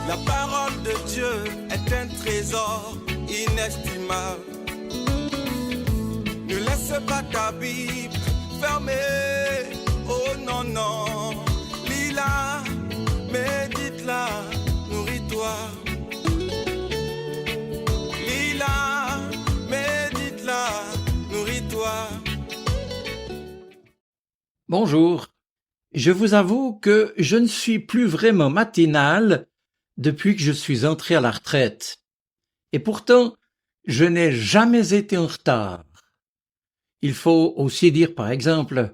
La parole de Dieu est un trésor inestimable. Ne laisse pas ta Bible fermée. Oh non, non. Lis-la, médite-la, nourris-toi. Lis-la, médite-la, nourris-toi. Bonjour. Je vous avoue que je ne suis plus vraiment matinal depuis que je suis entré à la retraite. Et pourtant, je n'ai jamais été en retard. Il faut aussi dire, par exemple,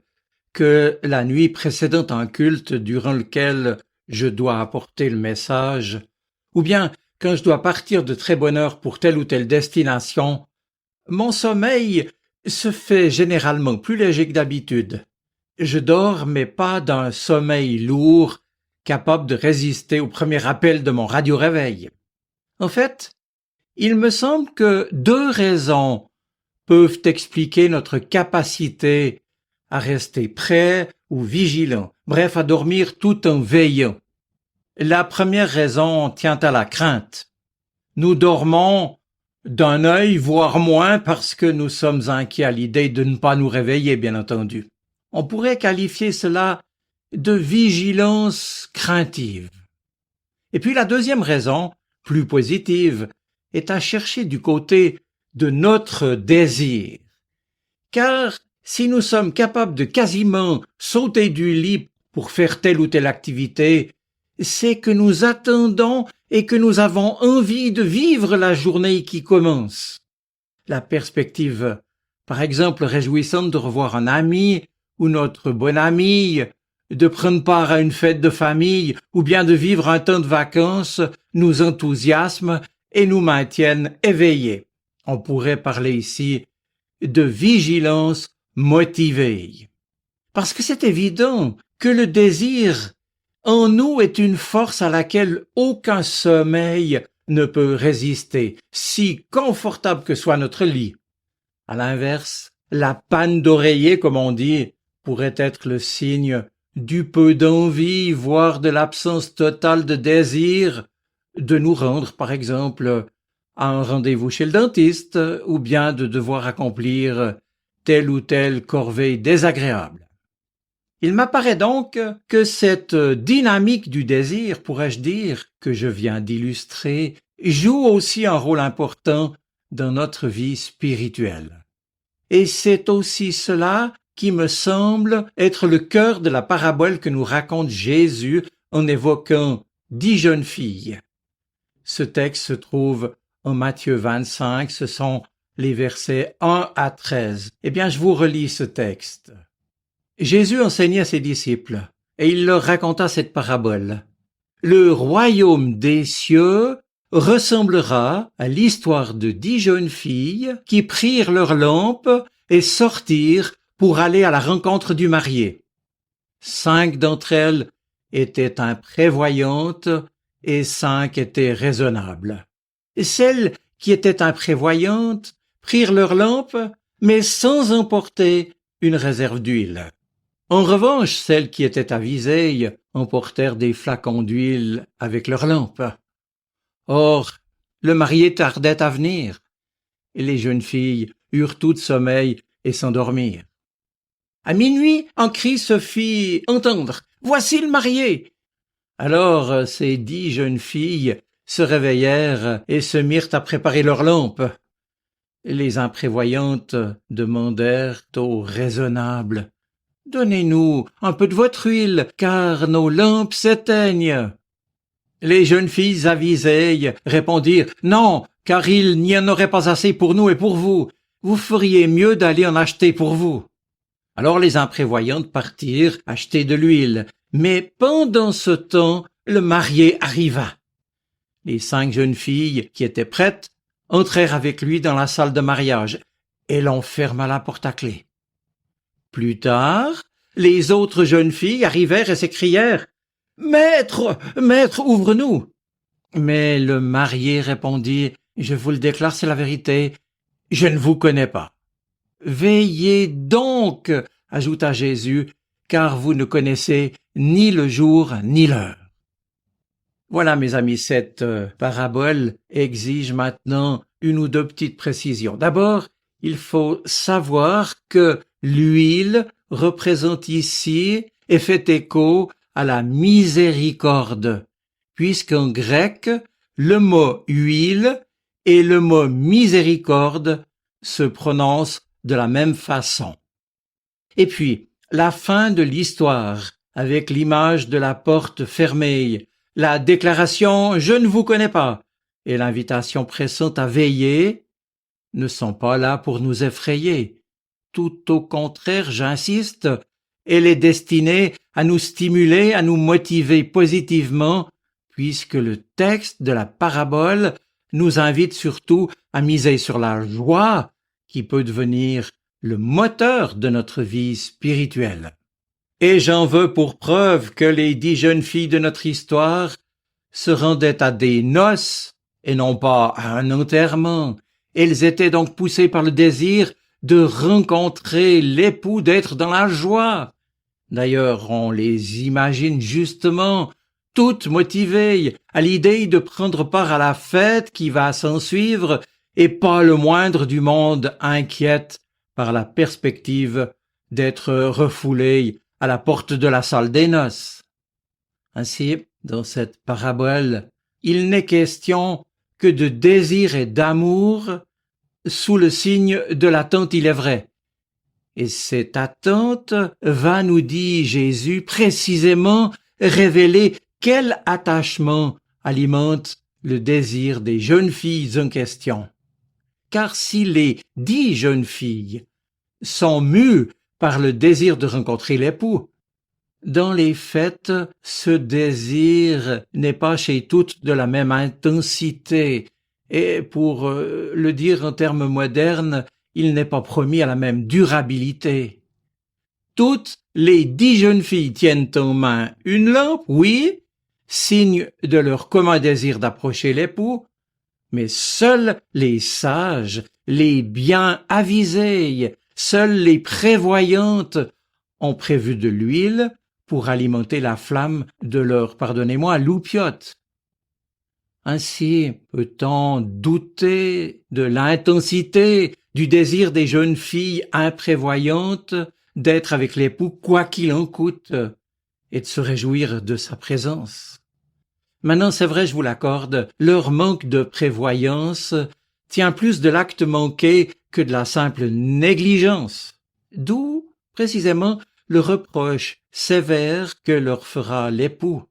que la nuit précédant un culte durant lequel je dois apporter le message, ou bien quand je dois partir de très bonne heure pour telle ou telle destination, mon sommeil se fait généralement plus léger que d'habitude. Je dors, mais pas d'un sommeil lourd, capable de résister au premier appel de mon radio-réveil. En fait, il me semble que 2 raisons peuvent expliquer notre capacité à rester prêt ou vigilant, bref, à dormir tout en veillant. La première raison tient à la crainte. Nous dormons d'un œil, voire moins, parce que nous sommes inquiets à l'idée de ne pas nous réveiller, bien entendu. On pourrait qualifier cela de vigilance craintive. Et puis la deuxième raison, plus positive, est à chercher du côté de notre désir. Car si nous sommes capables de quasiment sauter du lit pour faire telle ou telle activité, c'est que nous attendons et que nous avons envie de vivre la journée qui commence. La perspective, par exemple, réjouissante de revoir un ami ou notre bonne amie, de prendre part à une fête de famille ou bien de vivre un temps de vacances nous enthousiasme et nous maintiennent éveillés. On pourrait parler ici de vigilance motivée. Parce que c'est évident que le désir en nous est une force à laquelle aucun sommeil ne peut résister, si confortable que soit notre lit. À l'inverse, la panne d'oreiller, comme on dit, pourrait être le signe du peu d'envie, voire de l'absence totale de désir, de nous rendre, par exemple, à un rendez-vous chez le dentiste, ou bien de devoir accomplir telle ou telle corvée désagréable. Il m'apparaît donc que cette dynamique du désir, pourrais-je dire, que je viens d'illustrer, joue aussi un rôle important dans notre vie spirituelle. Et c'est aussi cela qui me semble être le cœur de la parabole que nous raconte Jésus en évoquant 10 jeunes filles. Ce texte se trouve en Matthieu 25, ce sont les versets 1 à 13. Eh bien, je vous relis ce texte. Jésus enseignait à ses disciples, et il leur raconta cette parabole. Le royaume des cieux ressemblera à l'histoire de 10 jeunes filles qui prirent leurs lampes et sortirent pour aller à la rencontre du marié. 5 d'entre elles étaient imprévoyantes et 5 étaient raisonnables. Celles qui étaient imprévoyantes prirent leurs lampes, mais sans emporter une réserve d'huile. En revanche, celles qui étaient avisées emportèrent des flacons d'huile avec leurs lampes. Or, le marié tardait à venir, et les jeunes filles eurent toutes sommeil et s'endormirent. À minuit, un cri se fit entendre. « Voici le marié !» Alors ces 10 jeunes filles se réveillèrent et se mirent à préparer leurs lampes. Les imprévoyantes demandèrent aux raisonnables. « Donnez-nous un peu de votre huile, car nos lampes s'éteignent. » Les jeunes filles avisées répondirent « Non, car il n'y en aurait pas assez pour nous et pour vous. Vous feriez mieux d'aller en acheter pour vous. » Alors les imprévoyantes partirent acheter de l'huile, mais pendant ce temps, le marié arriva. Les 5 jeunes filles qui étaient prêtes entrèrent avec lui dans la salle de mariage, et l'on ferma la porte à clé. Plus tard, les autres jeunes filles arrivèrent et s'écrièrent « Maître, maître, ouvre-nous !» Mais le marié répondit « Je vous le déclare, c'est la vérité, je ne vous connais pas. » « Veillez donc, ajouta Jésus, car vous ne connaissez ni le jour ni l'heure. » Voilà, mes amis, cette parabole exige maintenant une ou deux petites précisions. D'abord, il faut savoir que l'huile représente ici et fait écho à la miséricorde, puisqu'en grec, le mot huile et le mot miséricorde se prononcent de la même façon. Et puis, la fin de l'histoire, avec l'image de la porte fermée, la déclaration « Je ne vous connais pas » et l'invitation pressante à veiller ne sont pas là pour nous effrayer. Tout au contraire, j'insiste, elle est destinée à nous stimuler, à nous motiver positivement, puisque le texte de la parabole nous invite surtout à miser sur la joie qui peut devenir le moteur de notre vie spirituelle. Et j'en veux pour preuve que les 10 jeunes filles de notre histoire se rendaient à des noces et non pas à un enterrement. Elles étaient donc poussées par le désir de rencontrer l'époux, d'être dans la joie. D'ailleurs, on les imagine justement toutes motivées à l'idée de prendre part à la fête qui va s'ensuivre et pas le moindre du monde inquiète par la perspective d'être refoulées à la porte de la salle des noces. Ainsi, dans cette parabole, il n'est question que de désir et d'amour sous le signe de l'attente, il est vrai. Et cette attente va, nous dit Jésus, précisément révéler quel attachement alimente le désir des jeunes filles en question. Car si les 10 jeunes filles sont mues par le désir de rencontrer l'époux, dans les faits, ce désir n'est pas chez toutes de la même intensité, et pour le dire en termes modernes, il n'est pas promis à la même durabilité. Toutes les 10 jeunes filles tiennent en main une lampe, oui, signe de leur commun désir d'approcher l'époux, mais seuls les sages, les bien avisées, seules les prévoyantes ont prévu de l'huile pour alimenter la flamme de leur, pardonnez-moi, loupiote. Ainsi peut-on douter de l'intensité du désir des jeunes filles imprévoyantes d'être avec l'époux quoi qu'il en coûte et de se réjouir de sa présence. Maintenant, c'est vrai, je vous l'accorde, leur manque de prévoyance tient plus de l'acte manqué que de la simple négligence, d'où, précisément, le reproche sévère que leur fera l'époux.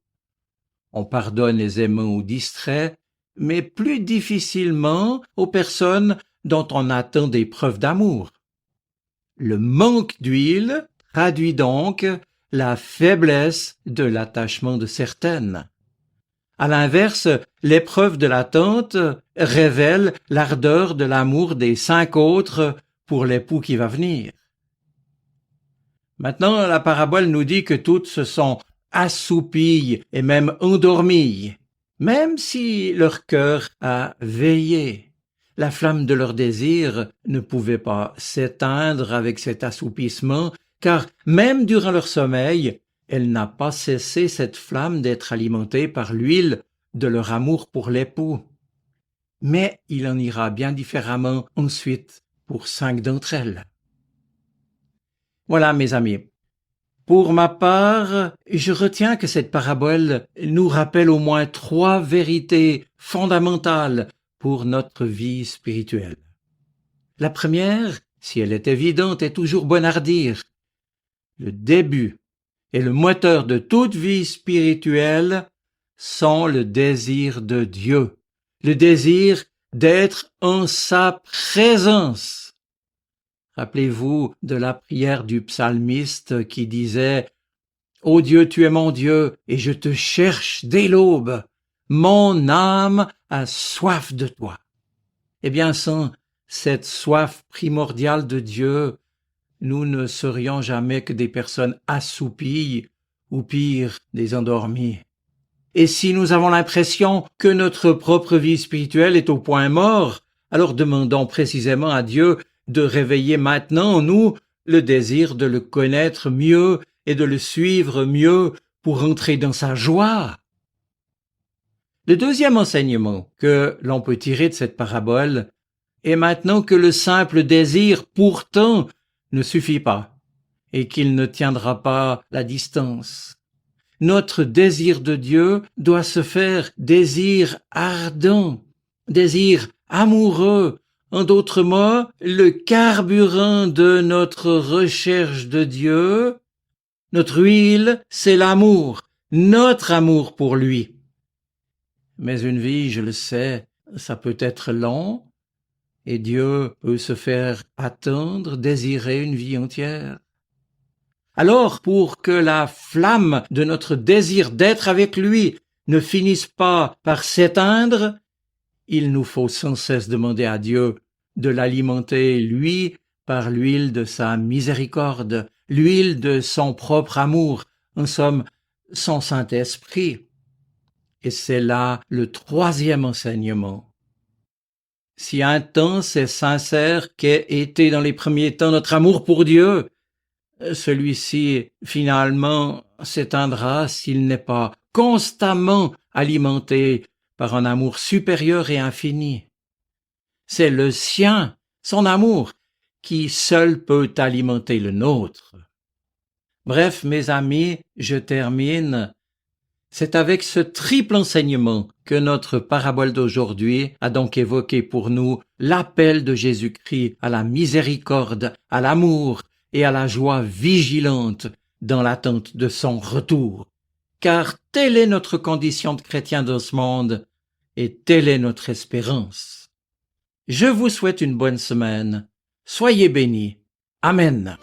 On pardonne aisément aux distraits, mais plus difficilement aux personnes dont on attend des preuves d'amour. Le manque d'huile traduit donc la faiblesse de l'attachement de certaines. À l'inverse, l'épreuve de l'attente révèle l'ardeur de l'amour des 5 autres pour l'époux qui va venir. Maintenant, la parabole nous dit que toutes se sont assoupies et même endormies, même si leur cœur a veillé. La flamme de leur désir ne pouvait pas s'éteindre avec cet assoupissement, car même durant leur sommeil, elle n'a pas cessé cette flamme d'être alimentée par l'huile de leur amour pour l'époux. Mais il en ira bien différemment ensuite pour 5 d'entre elles. Voilà, mes amis. Pour ma part, je retiens que cette parabole nous rappelle au moins 3 vérités fondamentales pour notre vie spirituelle. La première, si elle est évidente, est toujours bonne à redire. Le début et le moteur de toute vie spirituelle sont le désir de Dieu, le désir d'être en sa présence. Rappelez-vous de la prière du psalmiste qui disait « Ô Dieu, tu es mon Dieu, et je te cherche dès l'aube. Mon âme a soif de toi. » Eh bien, sans cette soif primordiale de Dieu, nous ne serions jamais que des personnes assoupies, ou pire, des endormies. Et si nous avons l'impression que notre propre vie spirituelle est au point mort, alors demandons précisément à Dieu de réveiller maintenant en nous le désir de le connaître mieux et de le suivre mieux pour entrer dans sa joie. Le deuxième enseignement que l'on peut tirer de cette parabole est maintenant que le simple désir pourtant ne suffit pas et qu'il ne tiendra pas la distance. Notre désir de Dieu doit se faire désir ardent, désir amoureux. En d'autres mots, le carburant de notre recherche de Dieu, notre huile, c'est l'amour, notre amour pour lui. Mais une vie, je le sais, ça peut être lent, et Dieu peut se faire attendre, désirer une vie entière. Alors, pour que la flamme de notre désir d'être avec lui ne finisse pas par s'éteindre, il nous faut sans cesse demander à Dieu de l'alimenter, lui, par l'huile de sa miséricorde, l'huile de son propre amour, en somme, son Saint-Esprit. Et c'est là le troisième enseignement. Si intense et sincère qu'ait été dans les premiers temps notre amour pour Dieu, celui-ci, finalement, s'éteindra s'il n'est pas constamment alimenté par un amour supérieur et infini. C'est le sien, son amour, qui seul peut alimenter le nôtre. Bref, mes amis, je termine. C'est avec ce triple enseignement que notre parabole d'aujourd'hui a donc évoqué pour nous l'appel de Jésus-Christ à la miséricorde, à l'amour et à la joie vigilante dans l'attente de son retour. Car telle est notre condition de chrétien dans ce monde et telle est notre espérance. Je vous souhaite une bonne semaine. Soyez bénis. Amen.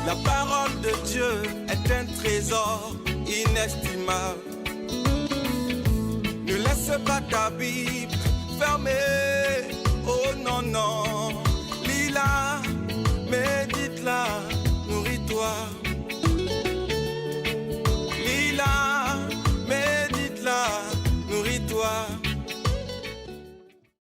La parole de Dieu est un trésor inestimable. Ne laisse pas ta Bible fermée. Oh non, non. Lis-la, médite-la, nourris-toi.